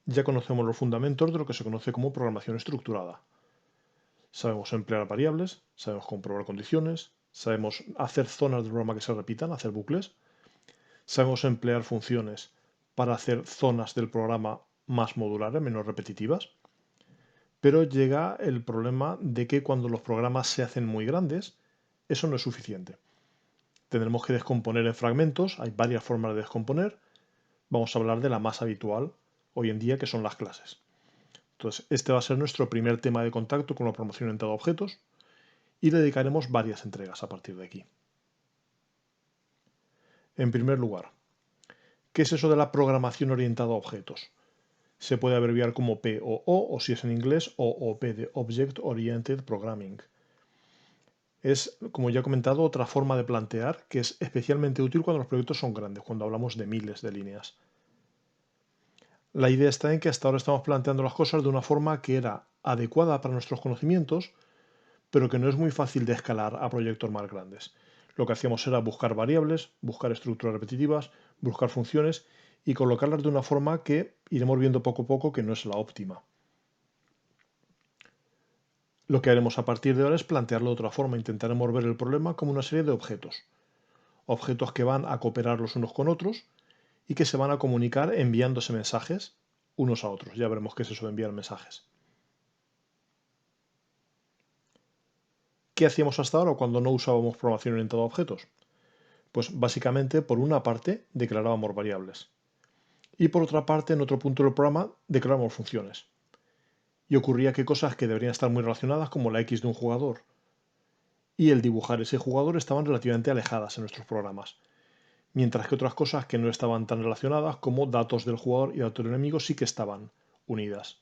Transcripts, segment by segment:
ya conocemos los fundamentos de lo que se conoce como programación estructurada. Sabemos emplear variables, sabemos comprobar condiciones, sabemos hacer zonas del programa que se repitan, hacer bucles, sabemos emplear funciones para hacer zonas del programa más modulares, menos repetitivas, pero llega el problema de que cuando los programas se hacen muy grandes, eso no es suficiente. Tendremos que descomponer en fragmentos, hay varias formas de descomponer. Vamos a hablar de la más habitual hoy en día, que son las clases. Entonces, este va a ser nuestro primer tema de contacto con la programación orientada a objetos y le dedicaremos varias entregas a partir de aquí. En primer lugar, ¿qué es eso de la programación orientada a objetos? Se puede abreviar como POO o si es en inglés OOP de Object Oriented Programming. Es, como ya he comentado, otra forma de plantear que es especialmente útil cuando los proyectos son grandes, cuando hablamos de miles de líneas. La idea está en que hasta ahora estamos planteando las cosas de una forma que era adecuada para nuestros conocimientos, pero que no es muy fácil de escalar a proyectos más grandes. Lo que hacíamos era buscar variables, buscar estructuras repetitivas, buscar funciones y colocarlas de una forma que iremos viendo poco a poco que no es la óptima. Lo que haremos a partir de ahora es plantearlo de otra forma. Intentaremos ver el problema como una serie de objetos. Objetos que van a cooperar los unos con otros y que se van a comunicar enviándose mensajes unos a otros. Ya veremos qué es eso de enviar mensajes. ¿Qué hacíamos hasta ahora cuando no usábamos programación orientada a objetos? Pues básicamente, por una parte, declarábamos variables. Y por otra parte, en otro punto del programa, declarábamos funciones. Y ocurría que cosas que deberían estar muy relacionadas, como la X de un jugador y el dibujar ese jugador, estaban relativamente alejadas en nuestros programas. Mientras que otras cosas que no estaban tan relacionadas, como datos del jugador y datos del enemigo, sí que estaban unidas.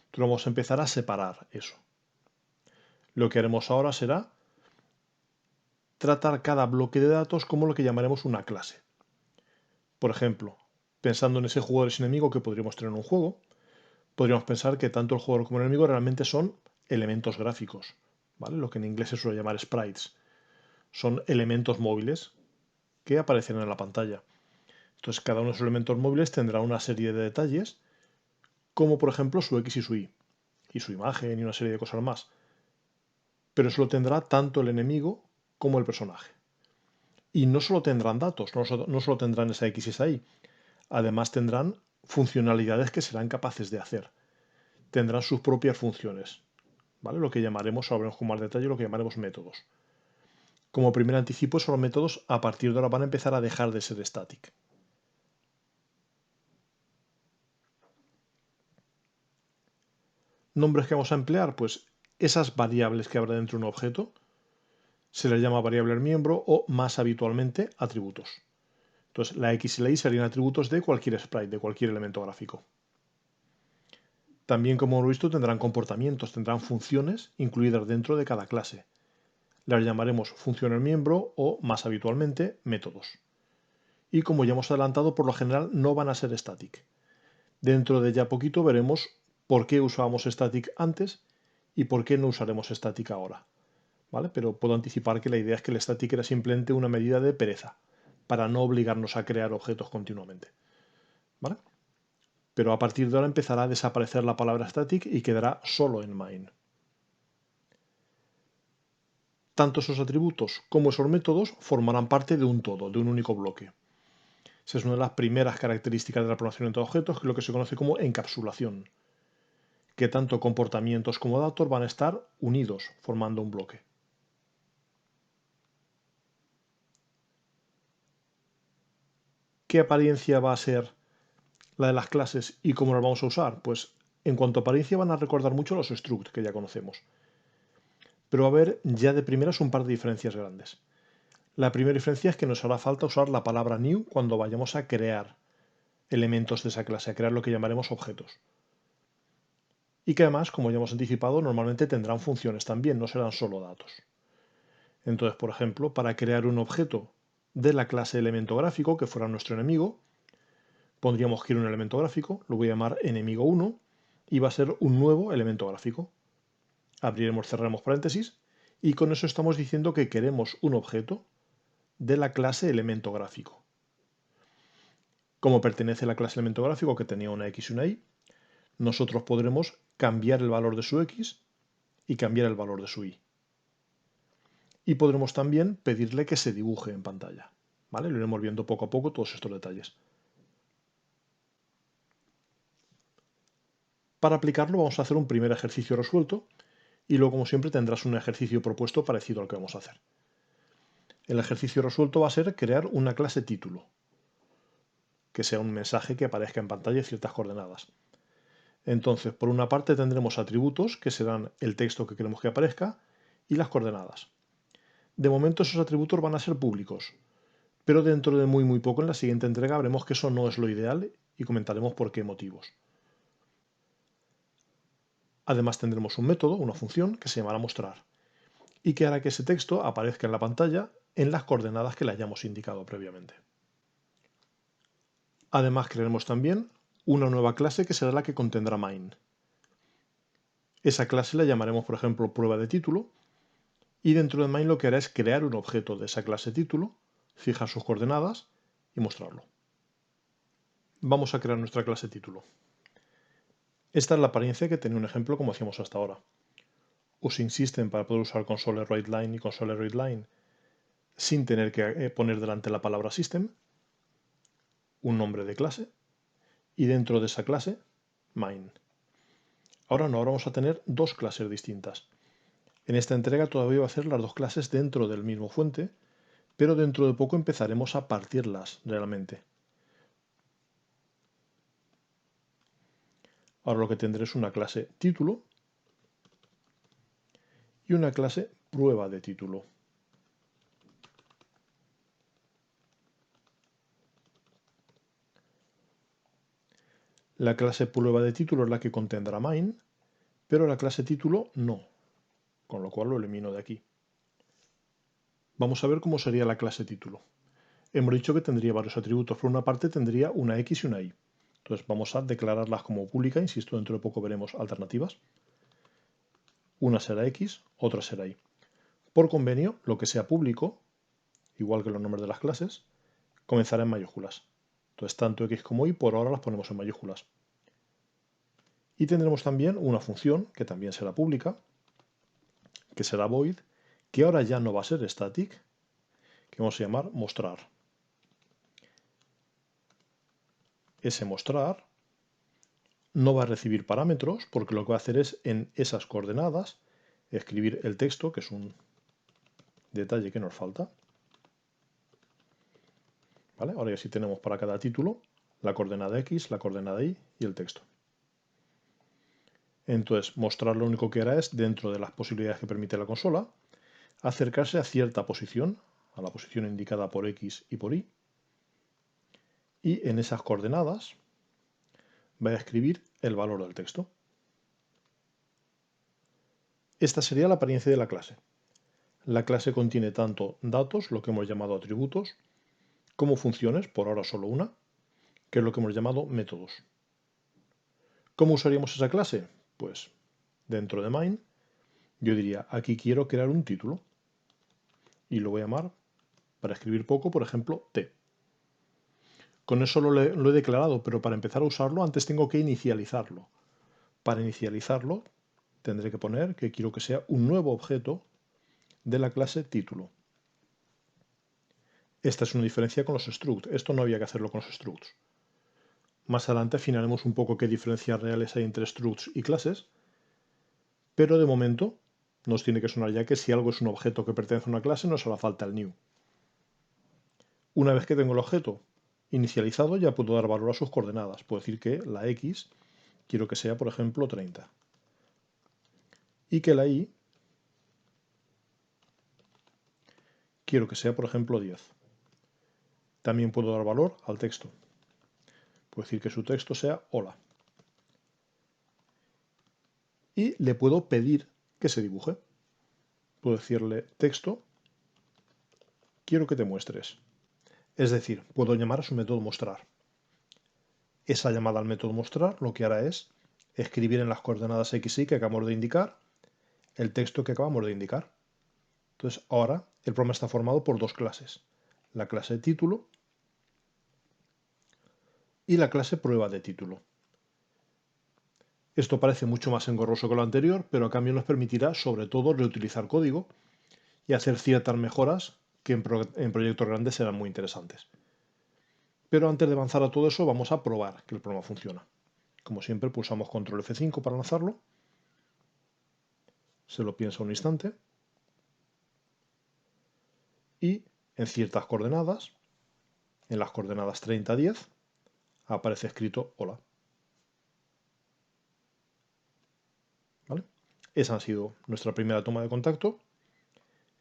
Entonces vamos a empezar a separar eso. Lo que haremos ahora será tratar cada bloque de datos como lo que llamaremos una clase. Por ejemplo, pensando en ese jugador y ese enemigo que podríamos tener en un juego, podríamos pensar que tanto el jugador como el enemigo realmente son elementos gráficos, ¿vale? Lo que en inglés se suele llamar sprites. Son elementos móviles que aparecen en la pantalla. Entonces, cada uno de esos elementos móviles tendrá una serie de detalles, como por ejemplo su X y su imagen y una serie de cosas más. Pero eso lo tendrá tanto el enemigo como el personaje. Y no solo tendrán datos, no solo tendrán esa X y esa Y, además tendrán funcionalidades que serán capaces de hacer. Tendrán sus propias funciones, ¿vale? Lo que llamaremos, ahora veremos con más detalle, lo que llamaremos métodos. Como primer anticipo, esos métodos a partir de ahora van a empezar a dejar de ser static. ¿Nombres que vamos a emplear? Pues esas variables que habrá dentro de un objeto se les llama variable miembro o, más habitualmente, atributos. Entonces, la X y la Y serían atributos de cualquier sprite, de cualquier elemento gráfico. También, como hemos visto, tendrán comportamientos, tendrán funciones incluidas dentro de cada clase. Las llamaremos funciones miembro o, más habitualmente, métodos. Y como ya hemos adelantado, por lo general no van a ser static. Dentro de ya poquito veremos por qué usábamos static antes y por qué no usaremos static ahora. ¿Vale? Pero puedo anticipar que la idea es que el static era simplemente una medida de pereza, para no obligarnos a crear objetos continuamente. ¿Vale? Pero a partir de ahora empezará a desaparecer la palabra static y quedará solo en main. Tanto esos atributos como esos métodos formarán parte de un todo, de un único bloque. Esa es una de las primeras características de la programación entre objetos, que es lo que se conoce como encapsulación, que tanto comportamientos como datos van a estar unidos formando un bloque. ¿Qué apariencia va a ser la de las clases y cómo las vamos a usar? Pues en cuanto a apariencia van a recordar mucho los struct que ya conocemos. Pero va a haber ya de primeras un par de diferencias grandes. La primera diferencia es que nos hará falta usar la palabra new cuando vayamos a crear elementos de esa clase, a crear lo que llamaremos objetos. Y que además, como ya hemos anticipado, normalmente tendrán funciones también, no serán solo datos. Entonces, por ejemplo, para crear un objeto de la clase elemento gráfico, que fuera nuestro enemigo, pondríamos que un elemento gráfico, lo voy a llamar enemigo1, y va a ser un nuevo elemento gráfico. Abriremos, cerraremos paréntesis, y con eso estamos diciendo que queremos un objeto de la clase elemento gráfico. Como pertenece a la clase elemento gráfico que tenía una X y una Y, nosotros podremos cambiar el valor de su x y cambiar el valor de su y. Y podremos también pedirle que se dibuje en pantalla. ¿Vale? Lo iremos viendo poco a poco todos estos detalles. Para aplicarlo vamos a hacer un primer ejercicio resuelto y luego, como siempre, tendrás un ejercicio propuesto parecido al que vamos a hacer. El ejercicio resuelto va a ser crear una clase título, que sea un mensaje que aparezca en pantalla en ciertas coordenadas. Entonces, por una parte tendremos atributos, que serán el texto que queremos que aparezca, y las coordenadas. De momento esos atributos van a ser públicos, pero dentro de muy poco en la siguiente entrega veremos que eso no es lo ideal y comentaremos por qué motivos. Además tendremos un método, una función, que se llamará mostrar, y que hará que ese texto aparezca en la pantalla en las coordenadas que le hayamos indicado previamente. Además crearemos también una nueva clase que será la que contendrá main. Esa clase la llamaremos, por ejemplo, prueba de título, y dentro de main lo que hará es crear un objeto de esa clase título, fijar sus coordenadas y mostrarlo. Vamos a crear nuestra clase título. Esta es la apariencia que tenía un ejemplo como hacíamos hasta ahora. Using System para poder usar console.writeLine y console.readLine sin tener que poner delante la palabra System, un nombre de clase, y dentro de esa clase, main. Ahora no, ahora vamos a tener dos clases distintas. En esta entrega todavía va a ser las dos clases dentro del mismo fuente, pero dentro de poco empezaremos a partirlas realmente. Ahora lo que tendré es una clase título y una clase prueba de título. La clase prueba de título es la que contendrá main, pero la clase título no, con lo cual lo elimino de aquí. Vamos a ver cómo sería la clase título. Hemos dicho que tendría varios atributos. Por una parte tendría una X y una Y. Entonces vamos a declararlas como pública. Insisto, dentro de poco veremos alternativas. Una será X, otra será Y. Por convenio, lo que sea público, igual que los nombres de las clases, comenzará en mayúsculas. Entonces tanto X como Y por ahora las ponemos en mayúsculas. Y tendremos también una función que también será pública, que será void, que ahora ya no va a ser static, que vamos a llamar mostrar. Ese mostrar no va a recibir parámetros porque lo que va a hacer es en esas coordenadas escribir el texto, que es un detalle que nos falta. ¿Vale? Ahora ya sí tenemos para cada título la coordenada X, la coordenada Y y el texto. Entonces, mostrar lo único que hará es, dentro de las posibilidades que permite la consola, acercarse a cierta posición, a la posición indicada por X y por Y, y en esas coordenadas va a escribir el valor del texto. Esta sería la apariencia de la clase. La clase contiene tanto datos, lo que hemos llamado atributos, como funciones, por ahora solo una, que es lo que hemos llamado métodos. ¿Cómo usaríamos esa clase? Pues dentro de main, yo diría, aquí quiero crear un título y lo voy a llamar, para escribir poco, por ejemplo, T. Con eso lo he declarado, pero para empezar a usarlo antes tengo que inicializarlo. Para inicializarlo tendré que poner que quiero que sea un nuevo objeto de la clase título. Esta es una diferencia con los structs. Esto no había que hacerlo con los structs. Más adelante afinaremos un poco qué diferencias reales hay entre structs y clases, pero de momento nos tiene que sonar ya que si algo es un objeto que pertenece a una clase nos hará falta el new. Una vez que tengo el objeto inicializado ya puedo dar valor a sus coordenadas. Puedo decir que la X quiero que sea, por ejemplo, 30 y que la Y quiero que sea, por ejemplo, 10. También puedo dar valor al texto. Puedo decir que su texto sea hola. Y le puedo pedir que se dibuje. Puedo decirle texto, quiero que te muestres. Es decir, puedo llamar a su método mostrar. Esa llamada al método mostrar lo que hará es escribir en las coordenadas X y Y que acabamos de indicar el texto que acabamos de indicar. Entonces ahora el programa está formado por dos clases. La clase título y la clase prueba de título. Esto parece mucho más engorroso que lo anterior, pero a cambio nos permitirá sobre todo reutilizar código y hacer ciertas mejoras que en proyectos grandes serán muy interesantes. Pero antes de avanzar a todo eso, vamos a probar que el programa funciona. Como siempre, pulsamos control F5 para lanzarlo. Se lo piensa un instante. Y en ciertas coordenadas, en las coordenadas 30, 10, aparece escrito hola. ¿Vale? Esa ha sido nuestra primera toma de contacto.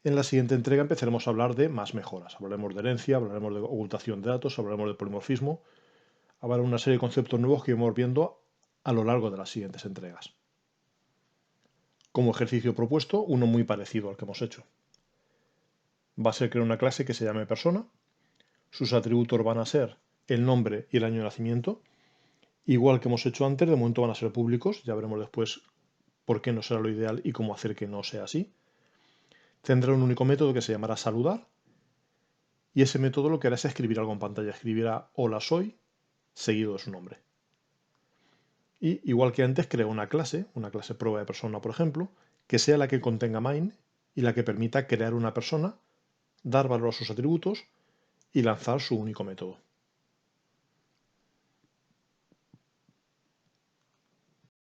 En la siguiente entrega empezaremos a hablar de más mejoras. Hablaremos de herencia, hablaremos de ocultación de datos, hablaremos de polimorfismo. Habrá una serie de conceptos nuevos que iremos viendo a lo largo de las siguientes entregas. Como ejercicio propuesto, uno muy parecido al que hemos hecho. Va a ser crear una clase que se llame persona. Sus atributos van a ser el nombre y el año de nacimiento. Igual que hemos hecho antes, de momento van a ser públicos. Ya veremos después por qué no será lo ideal y cómo hacer que no sea así. Tendrá un único método que se llamará saludar. Y ese método lo que hará es escribir algo en pantalla. Escribirá hola soy, seguido de su nombre. Y igual que antes, crea una clase prueba de persona, por ejemplo, que sea la que contenga main y la que permita crear una persona, dar valor a sus atributos y lanzar su único método.